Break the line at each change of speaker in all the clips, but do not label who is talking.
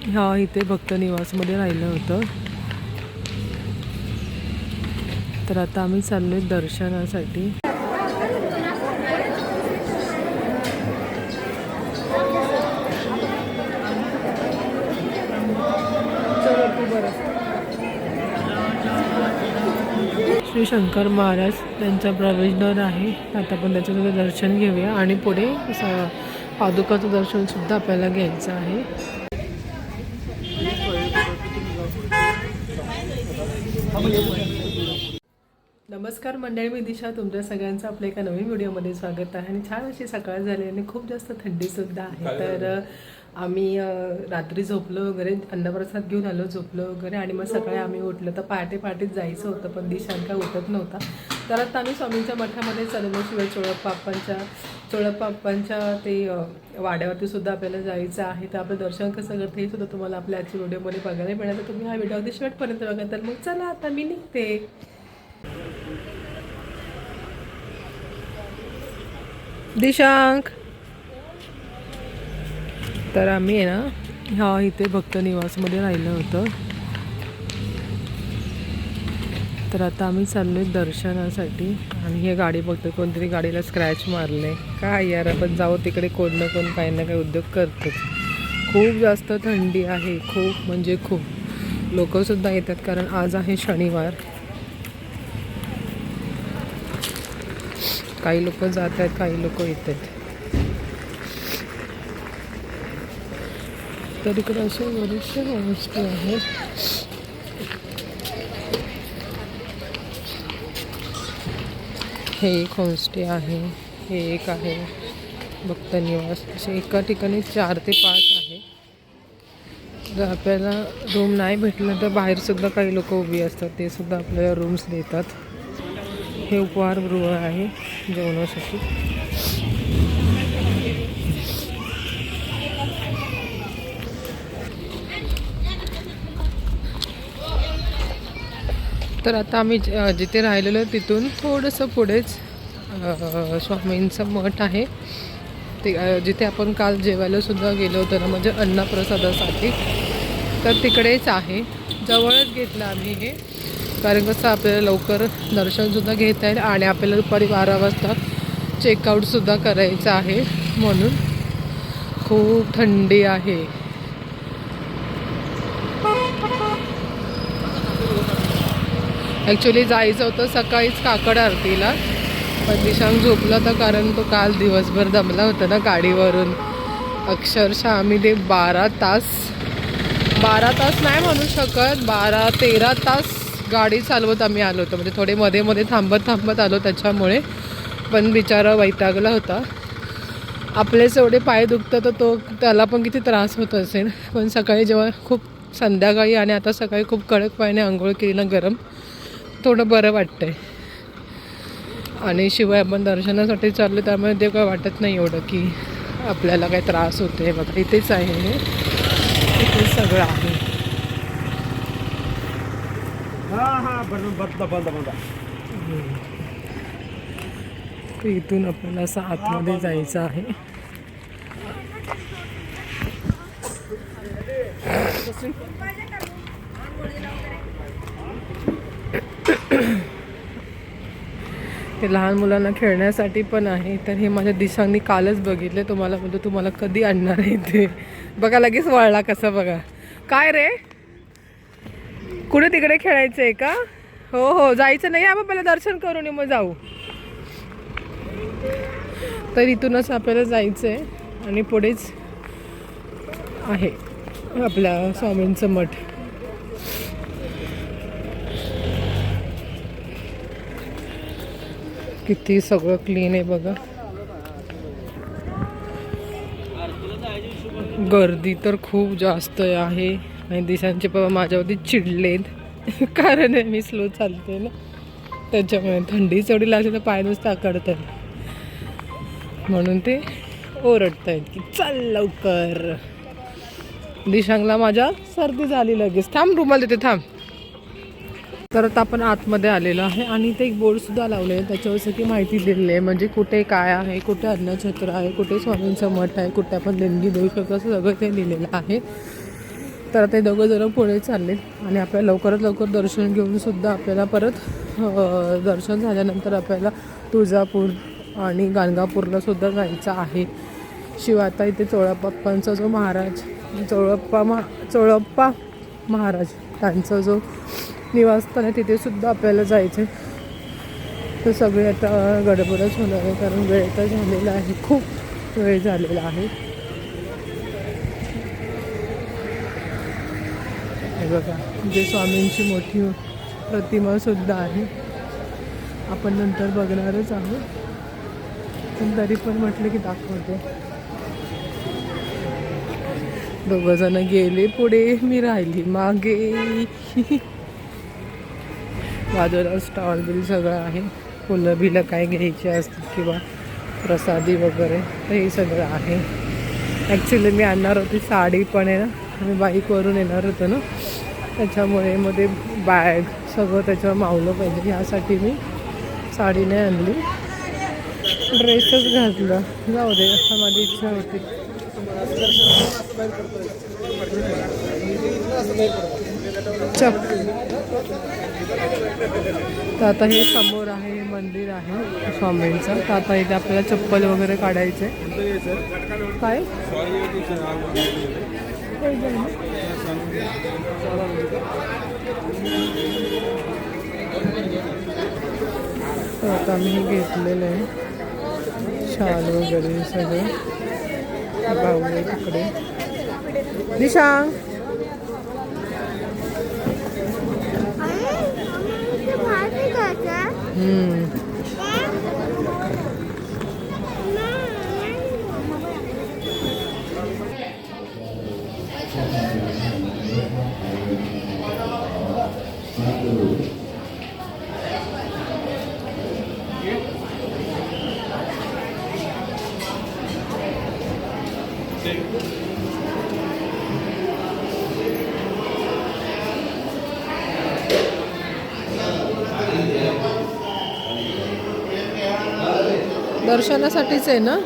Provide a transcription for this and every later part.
हा इथे भक्त निवासमध्ये राहिलं होतं. तर आता आम्ही चाललोय दर्शनासाठी. श्री शंकर महाराज त्यांचा प्रवेशद्वार आहे. आता आपण त्याच्यामध्ये दर्शन घेऊया आणि पुढे पादुकाचं दर्शन सुद्धा आपल्याला घ्यायचं आहे. नमस्कार मंडळी, मी दिशा. तुमच्या सगळ्यांचं आपल्या एका नवीन व्हिडिओमध्ये स्वागत आहे. आणि छान अशी सकाळ झाली आणि खूप जास्त थंडीसुद्धा आहे. तर आम्ही रात्री झोपलो वगैरे, अन्नप्रसाद घेऊन आलो, झोपलो वगैरे आणि मग सकाळी आम्ही उठलो. तर पहाटेच जायचं होतं, पण दिशांत काय उठत नव्हता. तर आता आम्ही स्वामींच्या मठामध्ये चाललो. शिवाय चोळप्पांच्या ते वाड्यावरती सुद्धा आपल्याला जायचं आहे. तर आपलं दर्शन कसं करतं हे सुद्धा तुम्हाला आपल्या आजच्या व्हिडिओमध्ये बघायला मिळालं. तर तुम्ही हा व्हिडिओ अगदी शेवटपर्यंत बघा. तर मग चला आता मी निघते. दिशांक. तर आम्ही आहे ना हा इथे भक्त निवासमध्ये राहिलं होतं. तर आता आम्ही चाललोय दर्शनासाठी. आणि हे गाडी बघतो, कोणतरी गाडीला स्क्रॅच मारले. काय यार, आपण जाऊ तिकडे, कोण ना कोण काही ना काही उद्योग करतोच. खूप जास्त थंडी आहे, खूप म्हणजे खूप. लोकंसुद्धा येतात कारण आज आहे शनिवार. काही लोक जात आहेत, काही लोक येत आहेत. तर इकडे असे बरेचसे गोष्टी आहेत. हे एक होमस्टे आहे, हे एक आहे भक्त निवास. असे एका ठिकाणी 4 ते 5 आहे. जर आपल्याला रूम नाही भेटलं तर बाहेरसुद्धा काही लोक उभी असतात, ते सुद्धा आपल्याला रूम्स देतात. हे उपहारगृह आहे जेवणासाठी. तर आता आम्ही जिथे राहिलेलो तिथून थोडंसं पुढेच स्वामींचं मठ आहे. ते जिथे आपण काल जेवायला सुद्धा गेलो होतो ना, म्हणजे अन्नप्रसादासाठी. तर तिकडेच आहे, जवळच घेतलं आम्ही हे. कारण कसं आपल्याला लवकर दर्शनसुद्धा घेता येईल आणि आपल्याला दुपारी 12 वाजता चेकआउटसुद्धा करायचं आहे. म्हणून खूप थंडी आहे. ॲक्च्युली जायचं होतं सकाळीच काकड आरतीला, पण दिशांक झोपला होता कारण तो काल दिवसभर दमला होता ना गाडीवरून. अक्षरशः आम्ही ते 12 तास नाही म्हणू शकत, 12-13 तास गाडी चालवत आम्ही आलो होतो. म्हणजे थोडे मध्ये थांबत आलो त्याच्यामुळे. पण बिचारा वैतागला होता. आपलेच एवढे पाय दुखतं तर त्याला पण किती त्रास होत असेल. पण सकाळी जेव्हा खूप संध्याकाळी आणि आता सकाळी खूप कडक पाण्याने आंघोळ केली ना, गरम, थोडं बरं वाटतंय. आणि शिवाय आपण दर्शनासाठी चाललो त्यामुळे ते काय वाटत नाही एवढं की आपल्याला काही त्रास होते. बघा इथेच आहे, हे इथेच सगळं आहे. इथून आपल्याला असं आतमध्ये जायचं आहे. ते लहान मुलांना खेळण्यासाठी पण आहे. तर हे माझ्या दिशांनी कालच बघितले. तुम्हाला कधी आणणार आहे ते बघा. लगेच वळला कसं बघा. काय रे, कुठे तिकडे खेळायचं आहे का? हो जायचं नाही, आपण पहिलं दर्शन करून मग जाऊ. तर इथूनच आपल्याला जायचं आहे आणि पुढेच आहे आपल्या स्वामींचं मठ. किती सगळं क्लीन आहे बघा. गर्दी तर खूप जास्त आहे. आणि दिशांचे बाबा माझ्यावरती चिडलेत कारण मी स्लो चालते ना, त्याच्यामुळे. थंडी एवढी लागते तर पाय नुसतं आकडतात, म्हणून ते ओरडत आहेत की चल लवकर. दिशांगला माझ्या सर्दी झाली लगेच. थांब, रुमाल देते, थांब. तर आता आपण आतमध्ये आलेलो आहे आणि इथे एक बोर्डसुद्धा लावले आहे. त्याच्यावर सगळी माहिती दिलेली आहे, म्हणजे कुठे काय आहे, कुठे अन्नछत्र आहे, कुठे स्वामींचं मठ आहे, कुठे आपण देणगी देऊ शकतो, असं सगळं ते दिलेलं आहे. तर ते दोघं जण पुढे चालले आणि आपल्याला लवकरात लवकर दर्शन घेऊन सुद्धा आपल्याला परत दर्शन झाल्यानंतर आपल्याला तुळजापूर आणि गाणगापूरला सुद्धा जायचं आहे. शिवाय आता इथे चोळाप्पांचा जो महाराज चोळप्पा महाराज त्यांचा जो निवासस्थान आहे तिथे सुद्धा आपल्याला जायचं आहे. तर सगळे आता गडबडच होणार आहे कारण वेळ तर झालेला आहे, खूप वेळ झालेला आहे. हे बघा जे स्वामींची मोठी प्रतिमा सुद्धा आहे, आपण नंतर बघणारच आहोत, पण तरी पण म्हटलं की दाखवते. दोघं जण गेले पुढे, मी राहिली मागे. बाजूला स्टॉल बिल सगळं आहे, फुलं बिलं काय घ्यायची असतील किंवा प्रसादी वगैरे तर हे सगळं आहे. ॲक्च्युली मी आणणार होती साडी, पण आहे ना मी बाईकवरून येणार होतो ना, त्याच्यामुळे मध्ये बॅग सगळं त्याच्यावर मावलं पाहिजे ह्यासाठी मी साडी नाही आणली, ड्रेसच घातला. जाऊ दे, असं माझी इच्छा होती. तर आता हे समोर आहे, हे मंदिर आहे स्वामींचं. तर आता इथे आपल्याला चप्पल वगैरे काढायचे. काय तर आता आम्ही हे घेतलेलं आहे, शाल वगैरे सगळं. भाऊ आहे तिकडे, निशांग. दर्शनासाठीच आहे ना.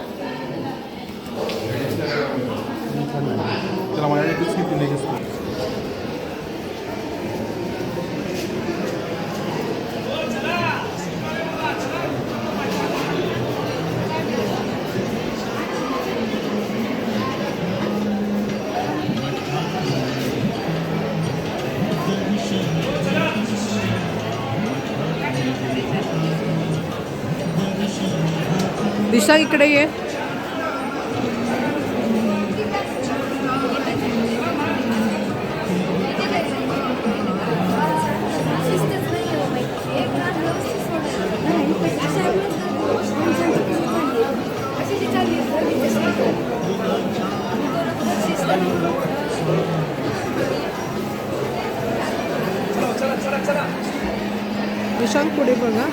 दिशा इकडे ये. दिशांक पुढे बघा.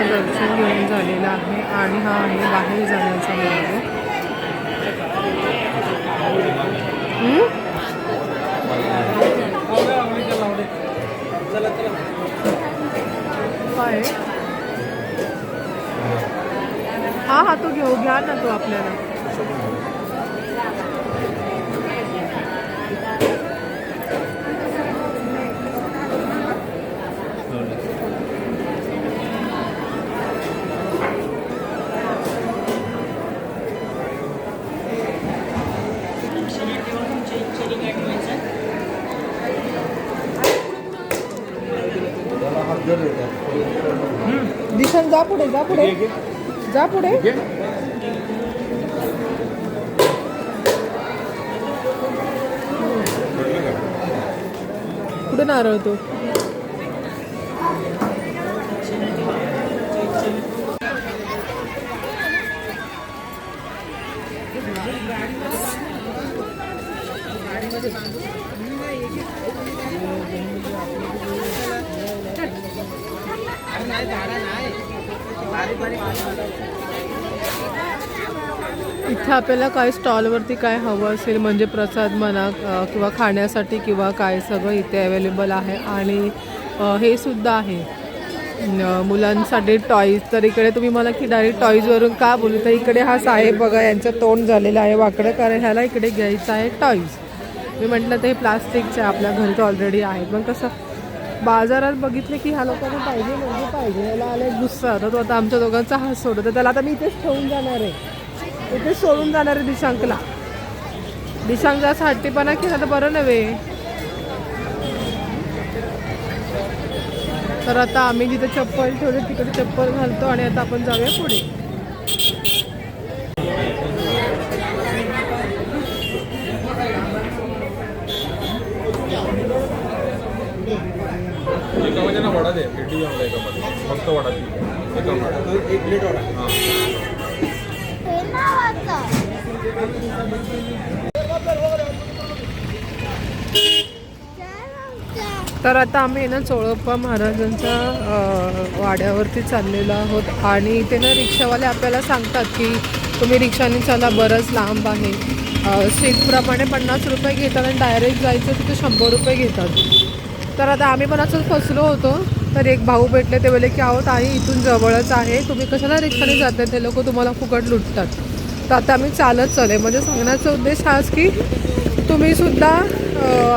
दर्शन घेऊन झालेलं आहे आणि हा आहे बाहेर जाण्याचा मार्ग. आहे. हा तो घ्या ना तो आपल्याला. दिशान जा पुढे जा पुढे. कुठे नारळ तो. इथं आपल्याला काय स्टॉलवरती काय हवं असेल म्हणजे प्रसाद म्हणा किंवा खाण्यासाठी किंवा काय सगळं इथे अवेलेबल आहे. आणि हे सुद्धा आहे मुलांसाठी टॉईज. तर इकडे तुम्ही मला की डायरेक्ट टॉईजवरून का बोलू, तर इकडे हा साहेब बघा यांचं तोंड झालेलं आहे वाकडं, कारण ह्याला इकडे घ्यायचं आहे टॉईज. मी म्हटलं ते प्लास्टिकचे आपल्या घरी तर ऑलरेडी आहेत, पण कसं बाजारात बघितले की ह्या लोकांना पाहिजे म्हणजे पाहिजे. याला आला एक गुस्सा, तर तो आता आमच्या दोघांचा हात सोडतो. तर त्याला आता मी इथेच ठेवून जाणार आहे, इथेच सोडून जाणार आहे दिशांकला. दिशांक जसा हट्टीपणा केला तर बरं नव्हे. तर आता आम्ही जिथे चप्पल ठेवले तिकडे चप्पल घालतो आणि आता आपण जाऊया पुढे.
वडा दे, फक्त वडा दे. एक प्लेट वडा.
तर आता आम्ही ना चोळप्पा महाराजांच्या वाड्यावरती चाललेलो आहोत. आणि इथे ना रिक्षावाले आपल्याला सांगतात की तुम्ही रिक्षाने चला, बरंच लांब आहे. सीटप्रमाणे 50 रुपये घेतात आणि डायरेक्ट जायचं तिथे 100 रुपये घेतात. तर आता आम्ही पण असंच फसलो होतो. तर एक भाऊ भेटले, ते बोलले की आहोत आई इथून जवळच आहे, तुम्ही कशाला रिक्षाने जाता, ते लोक तुम्हाला फुकट लुटतात. तर आता आम्ही चालत चालले. म्हणजे सांगण्याचा उद्देश हाच की तुम्हीसुद्धा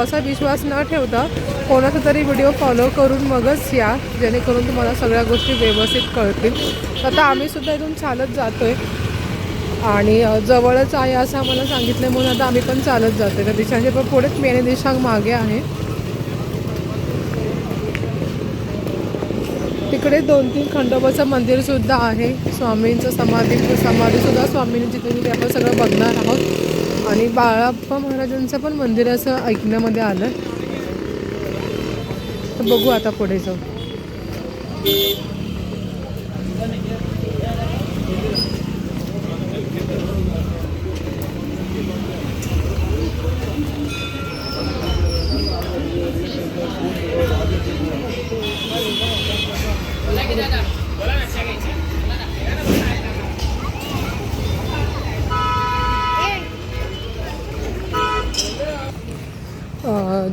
असा विश्वास न ठेवता कोणाचा तरी व्हिडिओ फॉलो करून मगच या, जेणेकरून तुम्हाला सगळ्या गोष्टी व्यवस्थित कळतील. आता आम्हीसुद्धा इथून चालत जातो आहे आणि जवळच आहे असं आम्हाला सांगितलं, म्हणून आता आम्ही पण चालत जातो आहे. तर दिशांचे पण पुढेच मी आणि दिशांक मागे आहे. तिकडे 2-3 खंडोबाचं मंदिरसुद्धा आहे. स्वामींचं समाधीसुद्धा स्वामींनी जिथे आपण सगळं बघणार आहोत. आणि बाळाप्पा महाराजांचं पण मंदिर असं ऐकण्यामध्ये आलं. तर बघू आता पुढे जाऊ.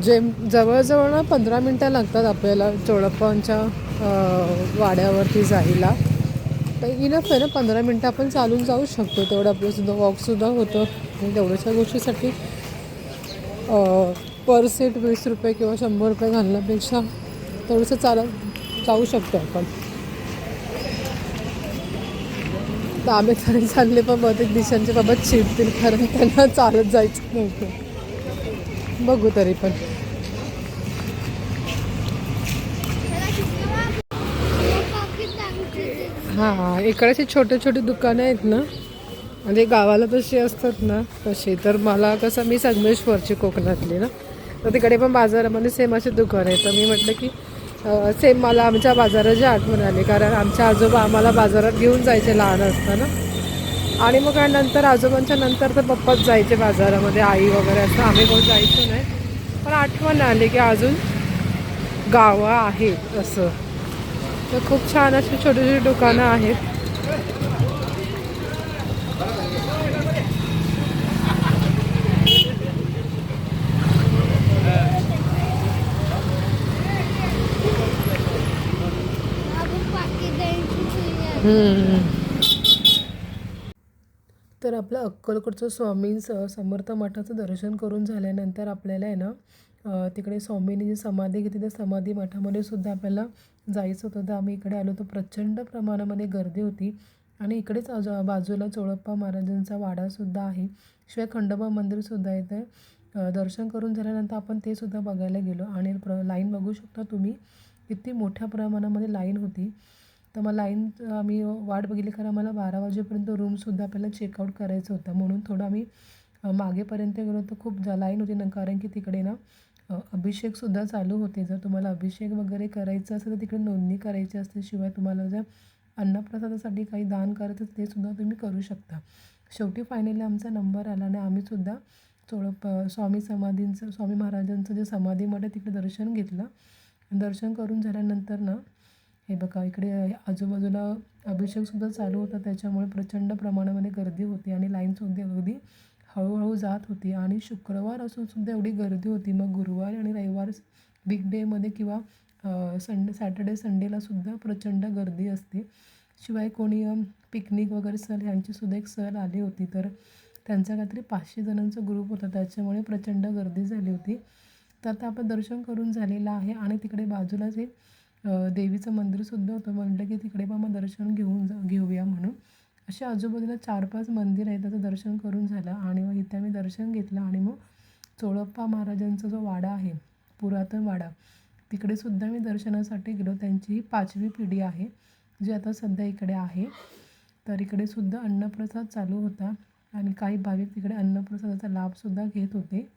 जे जवळजवळ ना 15 मिनटं लागतात आपल्याला चोळप्पांच्या वाड्यावरती जायला. तर इनफ आहे ना, 15 मिनटं आपण चालून जाऊ शकतो. तेवढं आपलंसुद्धा वॉकसुद्धा होतं. आणि तेवढ्याच्या गोष्टीसाठी पर सीट 20 रुपये किंवा 100 रुपये घालण्यापेक्षा थोडंसं चालत जाऊ शकतो आपण. तर आम्ही तरी चालले, पण बहुतेक दिशांच्या बाबत चिडतील, कारण त्यांना चालत जायचं नव्हतं. बघू तरी पण. हां, इकडे छोटे छोटे दुकानं आहेत ना, म्हणजे गावाला तशी असतात ना तशी. तर मला कसं, मी संगमेश्वरची कोकणातली ना, तर तिकडे पण बाजारामध्ये सेम असे दुकान आहे. तर मी म्हटलं की सेम मला आमच्या बाजाराची आठवण आली, कारण आमच्या आजोबा आम्हाला बाजारात घेऊन जायचे लहान असताना. आणि मग नंतर आजोबांच्या नंतर तर पप्पाच जायचे बाजारामध्ये, आई वगैरे असं आम्ही कोण जायचो नाही. पण आठवण आली की अजून गावं आहेत असं. तर खूप छान अशी छोटी छोटी दुकानं आहेत. तर आपलं अक्कलकोटचं स्वामी समर्थ मठाचं दर्शन करून झाल्यानंतर आपल्याला आहे ना तिकडे स्वामींनी जी समाधी घेतली त्या समाधी मठामध्ये सुद्धा आपल्याला जायचं होतं. तर आम्ही इकडे आलो तर प्रचंड प्रमाणामध्ये गर्दी होती आणि इकडेच बाजूला चोळप्पा महाराजांचा वाडासुद्धा आहे. शिवाय खंडोबा मंदिरसुद्धा येते. दर्शन करून झाल्यानंतर आपण ते सुद्धा बघायला गेलो आणि लाईन बघू शकता तुम्ही किती मोठ्या प्रमाणामध्ये लाईन होती. तर मग लाईन आम्ही वाट बघितली कारण आम्हाला 12 वाजेपर्यंत रूमसुद्धा आपल्याला चेकआउट करायचं होतं. म्हणून थोडं आम्ही मागेपर्यंत गेलो तर खूप लाईन होती ना कारण की तिकडे ना अभिषेकसुद्धा चालू होते. जर तुम्हाला अभिषेक वगैरे करायचं असेल तर तिकडे नोंदणी करायची असते. शिवाय तुम्हाला जर अन्नप्रसादासाठी काही दान करायचं ते सुद्धा तुम्ही करू शकता. शेवटी फायनली आमचा नंबर आला आणि आम्हीसुद्धा स्वामी महाराजांचं जे समाधी मठ आहे तिकडे दर्शन घेतलं. दर्शन करून झाल्यानंतर ना हे बघा इकडे आजूबाजूला अभिषेकसुद्धा चालू होता. त्याच्यामुळे प्रचंड प्रमाणामध्ये गर्दी होती आणि लाईनसुद्धा अगदी हळूहळू जात होती आणि शुक्रवार असूनसुद्धा एवढी गर्दी होती. मग गुरुवार आणि रविवार बिग डेमध्ये किंवा सॅटर्डे संडेलासुद्धा प्रचंड गर्दी असते. शिवाय कोणी पिकनिक वगैरे सहल ह्यांचीसुद्धा एक सहल आली होती. तर त्यांचा काहीतरी 500 जणांचा ग्रुप होता त्याच्यामुळे प्रचंड गर्दी झाली होती. तर आता आपण दर्शन करून झालेलं आहे आणि तिकडे बाजूलाच एक देवीचं मंदिरसुद्धा होतं. म्हटलं की तिकडे पण मग दर्शन घेऊया म्हणून. अशा आजूबाजूला 4-5 मंदिर आहे त्याचं दर्शन करून झालं आणि मग इथे आम्ही दर्शन घेतलं आणि मग चोळप्पा महाराजांचा जो वाडा आहे पुरातन वाडा तिकडेसुद्धा मी दर्शनासाठी गेलो. त्यांची 5वी पिढी आहे जी आता सध्या इकडे आहे. तर इकडेसुद्धा अन्नप्रसाद चालू होता आणि काही भाविक तिकडे अन्नप्रसादाचा लाभसुद्धा घेत होते.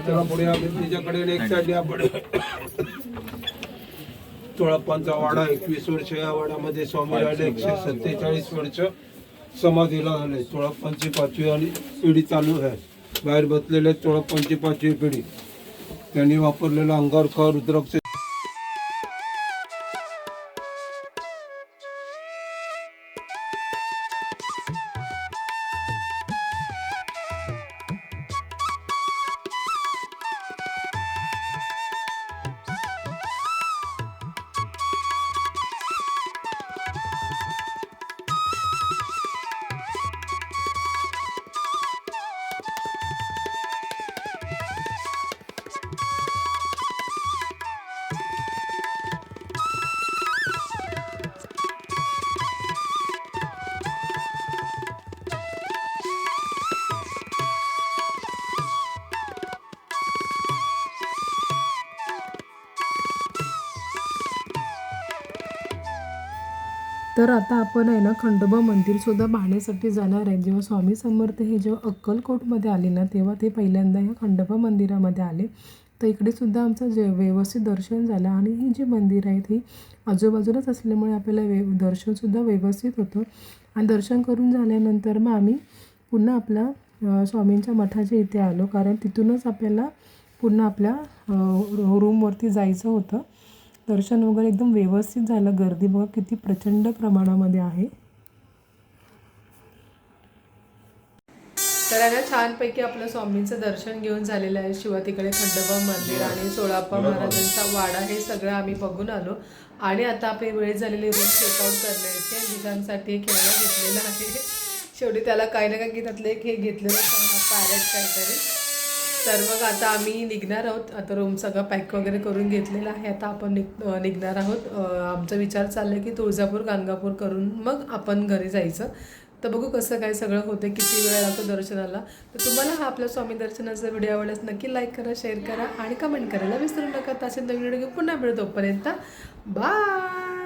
त्याला पुढे तिच्याकडे एक साईड आपण चोळप्पांचा वाडा 21 वर्ष. या वाड्यामध्ये स्वामी राहिले 147 वर्ष समाधीला झाले. चोळप्पांची 5वी आणि पिढी चालू आहे. बाहेर बसलेले चोळप्पांची 5वी पिढी. त्यांनी वापरलेला अंगारखा रुद्राक्ष
तर आता आपण आहे ना खंडोबा मंदिरसुद्धा पाहण्यासाठी जाणार आहे. जेव्हा स्वामी समर्थ हे जेव्हा अक्कलकोटमध्ये आले ना तेव्हा ते पहिल्यांदा ह्या खंडोबा मंदिरामध्ये आले. तर इकडे सुद्धा आमचं व्यवस्थित दर्शन झालं. आणि ही जी मंदिर आहेत ही आजूबाजूलाच असल्यामुळे आपल्याला दर्शनसुद्धा व्यवस्थित होतं. आणि दर्शन करून झाल्यानंतर मग आम्ही पुन्हा आपल्या स्वामींच्या मठाच्या इथे आलो, कारण तिथूनच आपल्याला पुन्हा आपल्या रूमवरती जायचं होतं. दर्शन वगैरे एकदम व्यवस्थित झालं. गर्दी बघा किती प्रचंड प्रमाणामध्ये आहे. तर आहे ना छानपैकी आपलं स्वामींचं दर्शन घेऊन झालेलं आहे. शिवाय तिकडे खंडोबा मंदिर आणि सोळाप्पा महाराजांचा वाडा हे सगळं आम्ही बघून आलो. आणि आता आपली वेळ झालेली रूम चेकआउट करण्याची. दिसांसाठी खेळणं घेतलेलं आहे. शेवटी त्याला काही ना काही त्यातलं एक हे घेतलेलं पॅरेट काहीतरी. तर मग आता आम्ही निघणार आहोत. आता रूम सगळं पॅक वगैरे करून घेतलेलं आहे. आता आपण निघणार आहोत. आमचा विचार चालला आहे की तुळजापूर गाणगापूर करून मग आपण घरी जायचं. तर बघू कसं काय सगळं होतं, किती वेळ लागतो दर्शनाला. तर तुम्हाला हा आपला स्वामी दर्शनाचा व्हिडिओ आवडल्यास नक्की लाईक करा, शेअर करा आणि कमेंट करायला विसरू नका. तसे नवीन व्हिडिओ पुन्हा भेटू. तोपर्यंत बाय.